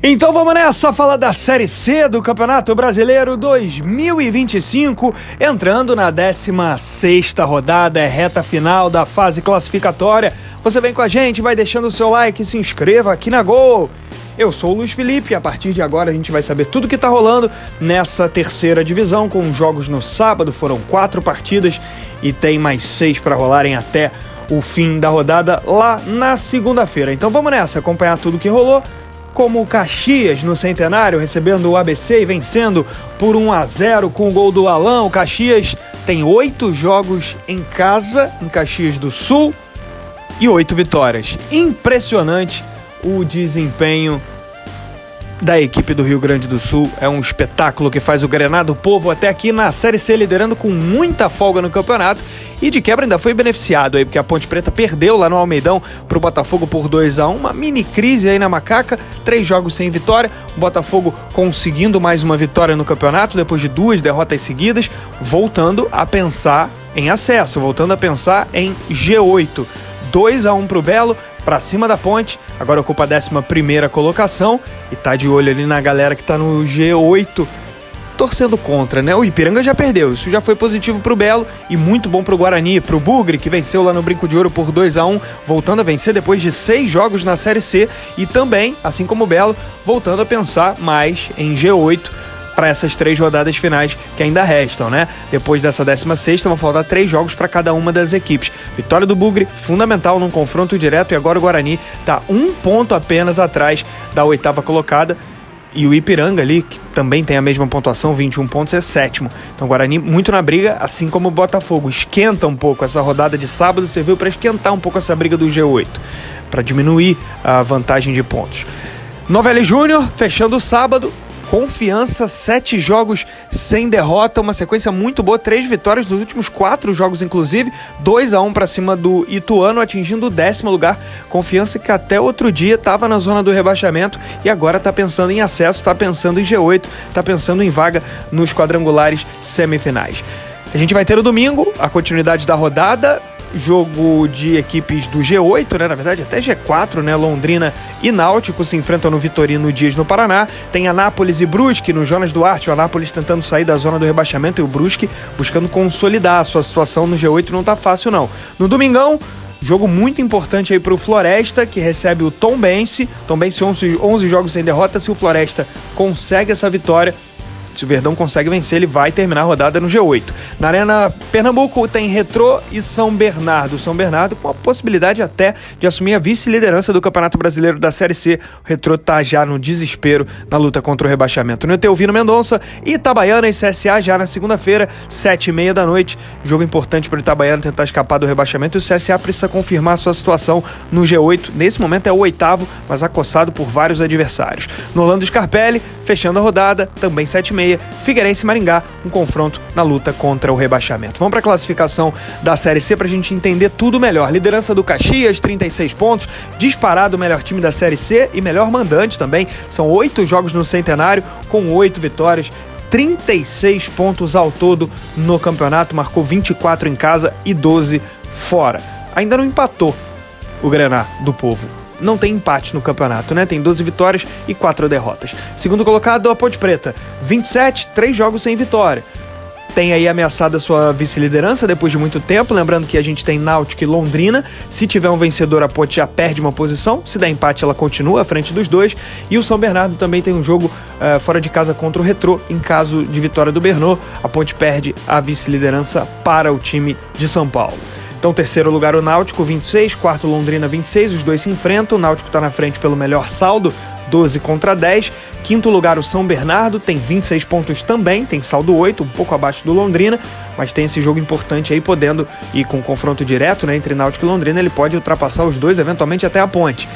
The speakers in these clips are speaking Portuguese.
Então vamos nessa, falar da Série C do Campeonato Brasileiro 2025, entrando na 16ª rodada, reta final da fase classificatória. Você vem com a gente, vai deixando o seu like e se inscreva aqui na Gol. Eu sou o Luiz Felipe e a partir de agora a gente vai saber tudo que tá rolando nessa terceira divisão, com jogos no sábado, foram 4 partidas e tem mais 6 para rolarem até o fim da rodada lá na segunda-feira. Então vamos nessa, acompanhar tudo que rolou. Como o Caxias no Centenário, recebendo o ABC e vencendo por 1-0 com o gol do Alan. O Caxias tem 8 jogos em casa, em Caxias do Sul, e 8 vitórias. Impressionante o desempenho da equipe do Rio Grande do Sul. É um espetáculo que faz o Grená do Povo até aqui na Série C, liderando com muita folga no campeonato. E de quebra ainda foi beneficiado aí, porque a Ponte Preta perdeu lá no Almeidão pro Botafogo por 2-1. Uma mini crise aí na Macaca, 3 jogos sem vitória. O Botafogo conseguindo mais uma vitória no campeonato, depois de 2 derrotas seguidas, voltando a pensar em acesso, voltando a pensar em G8. 2-1 pro Belo, pra cima da Ponte, agora ocupa a 11ª colocação e tá de olho ali na galera que tá no G8, torcendo contra, né? O Ipiranga já perdeu, isso já foi positivo pro Belo e muito bom pro Guarani, pro Bugre, que venceu lá no Brinco de Ouro por 2-1, voltando a vencer depois de 6 jogos na Série C e também, assim como o Belo, voltando a pensar mais em G8 para essas 3 rodadas finais que ainda restam, né? Depois dessa 16ª vão faltar 3 jogos para cada uma das equipes. Vitória do Bugre, fundamental num confronto direto, e agora o Guarani tá 1 ponto apenas atrás da 8ª colocada. E o Ipiranga ali, que também tem a mesma pontuação, 21 pontos, é 7º. Então o Guarani muito na briga, assim como o Botafogo. Esquenta um pouco essa rodada de sábado, serviu para esquentar um pouco essa briga do G8, para diminuir a vantagem de pontos. Novelli Júnior, fechando o sábado. Confiança, 7 jogos sem derrota, uma sequência muito boa, 3 vitórias nos últimos 4 jogos, inclusive 2-1 para cima do Ituano, atingindo o 10º lugar. Confiança que até outro dia estava na zona do rebaixamento e agora está pensando em acesso, está pensando em G8, está pensando em vaga nos quadrangulares semifinais. A gente vai ter no domingo a continuidade da rodada, jogo de equipes do G8, né? Na verdade até G4, né? Londrina e Náutico se enfrentam no Vitorino Dias no Paraná. Tem Anápolis e Brusque no Jonas Duarte, o Anápolis tentando sair da zona do rebaixamento e o Brusque buscando consolidar a sua situação no G8, não tá fácil não. No domingão, jogo muito importante aí pro Floresta, que recebe o Tombense. Tombense 11 jogos sem derrota. Se o Floresta consegue essa vitória, se o Verdão consegue vencer, ele vai terminar a rodada no G8. Na Arena Pernambuco tem Retrô e São Bernardo. São Bernardo com a possibilidade até de assumir a vice-liderança do Campeonato Brasileiro da Série C. O Retrô tá já no desespero na luta contra o rebaixamento. No Eteuvino Mendonça, Itabaiana e CSA já na segunda-feira, 7h30 da noite. Jogo importante para o Itabaiana tentar escapar do rebaixamento e o CSA precisa confirmar sua situação no G8. Nesse momento é o 8º, mas acossado por vários adversários. No Orlando Scarpelli, fechando a rodada, também 7h30. Figueirense e Maringá, um confronto na luta contra o rebaixamento. Vamos para a classificação da Série C para a gente entender tudo melhor. Liderança do Caxias, 36 pontos, disparado o melhor time da Série C e melhor mandante também. São 8 jogos no Centenário com 8 vitórias, 36 pontos ao todo no campeonato, marcou 24 em casa e 12 fora. Ainda não empatou o Grená do Povo. Não tem empate no campeonato, né? Tem 12 vitórias e 4 derrotas. Segundo colocado, a Ponte Preta, 27, 3 jogos sem vitória. Tem aí ameaçada sua vice-liderança depois de muito tempo. Lembrando que a gente tem Náutico e Londrina. Se tiver um vencedor, a Ponte já perde uma posição. Se der empate, ela continua à frente dos dois. E o São Bernardo também tem um jogo fora de casa contra o Retrô. Em caso de vitória do Bernô, a Ponte perde a vice-liderança para o time de São Paulo. Então, terceiro lugar o Náutico, 26, quarto Londrina, 26, os dois se enfrentam, o Náutico está na frente pelo melhor saldo, 12 contra 10. Quinto lugar o São Bernardo, tem 26 pontos também, tem saldo 8, um pouco abaixo do Londrina, mas tem esse jogo importante aí, podendo ir com confronto direto, né, entre Náutico e Londrina, ele pode ultrapassar os dois, eventualmente até a Ponte.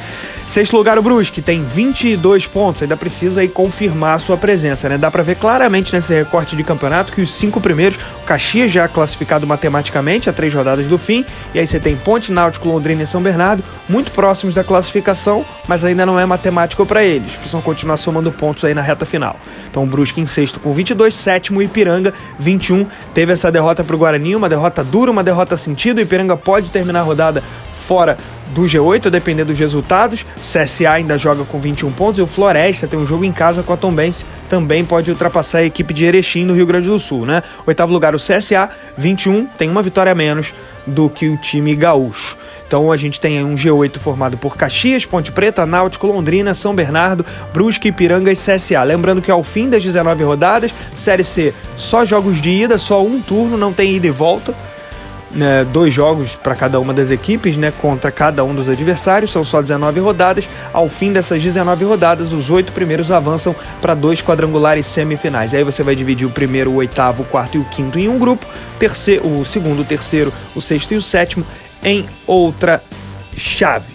Sexto lugar o Brusque, tem 22 pontos, ainda precisa aí confirmar a sua presença, né? Dá pra ver claramente nesse recorte de campeonato que os 5 primeiros, o Caxias já classificado matematicamente a 3 rodadas do fim, e aí você tem Ponte, Náutico, Londrina e São Bernardo, muito próximos da classificação, mas ainda não é matemático para eles, precisam continuar somando pontos aí na reta final. Então o Brusque em sexto com 22, sétimo Ipiranga, 21, teve essa derrota pro Guarani, uma derrota dura, uma derrota sentida, o Ipiranga pode terminar a rodada fora do G8, depender dos resultados. O CSA ainda joga com 21 pontos e o Floresta tem um jogo em casa com a Tombense, também pode ultrapassar a equipe de Erechim no Rio Grande do Sul, né? Oitavo lugar o CSA, 21, tem uma vitória a menos do que o time gaúcho. Então a gente tem um G8 formado por Caxias, Ponte Preta, Náutico, Londrina, São Bernardo, Brusque, Ipiranga e CSA. Lembrando que ao fim das 19 rodadas, Série C, só jogos de ida, só um turno, não tem ida e volta. 2 jogos para cada uma das equipes, né, contra cada um dos adversários, são só 19 rodadas. Ao fim dessas 19 rodadas, os 8 primeiros avançam para 2 quadrangulares semifinais. Aí você vai dividir o primeiro, o oitavo, o quarto e o quinto em um grupo, o segundo, o terceiro, o sexto e o sétimo em outra chave.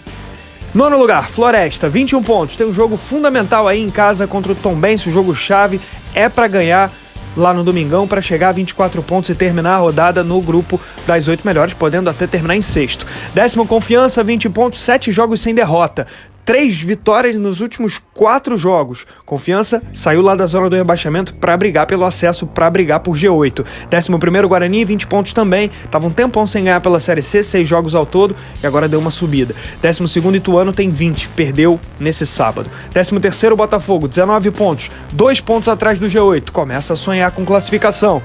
Nono lugar, Floresta, 21 pontos, tem um jogo fundamental aí em casa contra o Tombense, o jogo chave é para ganhar lá no Domingão para chegar a 24 pontos e terminar a rodada no grupo das 8 melhores, podendo até terminar em sexto. Décimo, Confiança, 20 pontos, 7 jogos sem derrota. 3 vitórias nos últimos 4 jogos. Confiança saiu lá da zona do rebaixamento para brigar pelo acesso, para brigar por G8. 11º, Guarani, 20 pontos também. Tava um tempão sem ganhar pela Série C, 6 jogos ao todo, e agora deu uma subida. 12º, Ituano, tem 20, perdeu nesse sábado. 13º, Botafogo, 19 pontos, 2 pontos atrás do G8. Começa a sonhar com classificação.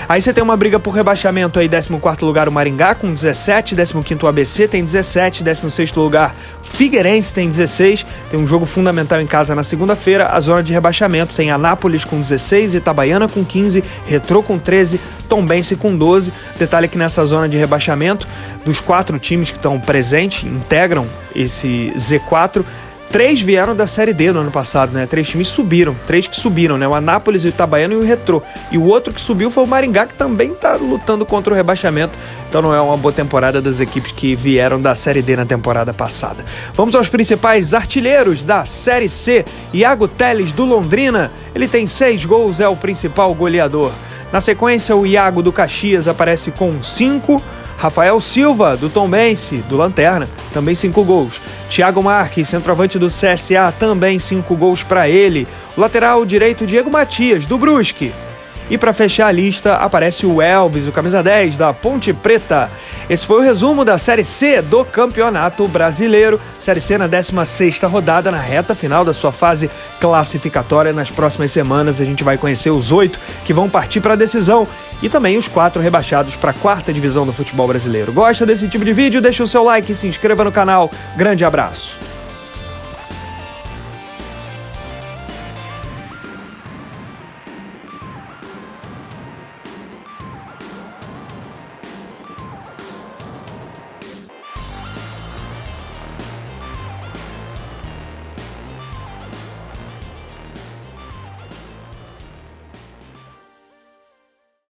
Aí você tem uma briga por rebaixamento aí, 14º lugar o Maringá com 17, 15º o ABC tem 17, 16º lugar Figueirense tem 16, tem um jogo fundamental em casa na segunda-feira. A zona de rebaixamento tem Anápolis com 16, Itabaiana com 15, Retrô com 13, Tombense com 12. Detalhe que nessa zona de rebaixamento, dos 4 times que estão presentes, integram esse Z4, 3 vieram da Série D no ano passado, né? 3 times subiram, 3 que subiram, né? O Anápolis, o Itabaiana e o Retrô. E o outro que subiu foi o Maringá, que também tá lutando contra o rebaixamento. Então não é uma boa temporada das equipes que vieram da Série D na temporada passada. Vamos aos principais artilheiros da Série C. Iago Teles, do Londrina, ele tem 6 gols, é o principal goleador. Na sequência, o Iago do Caxias aparece com 5. Rafael Silva, do Tombense, do Lanterna, também 5 gols. Thiago Marques, centroavante do CSA, também 5 gols para ele. O lateral direito, Diego Matias, do Brusque. E para fechar a lista, aparece o Elvis, o camisa 10 da Ponte Preta. Esse foi o resumo da Série C do Campeonato Brasileiro. Série C na 16ª rodada, na reta final da sua fase classificatória. Nas próximas semanas a gente vai conhecer os 8 que vão partir para a decisão e também os 4 rebaixados para a 4ª divisão do futebol brasileiro. Gosta desse tipo de vídeo? Deixa o seu like e se inscreva no canal. Grande abraço!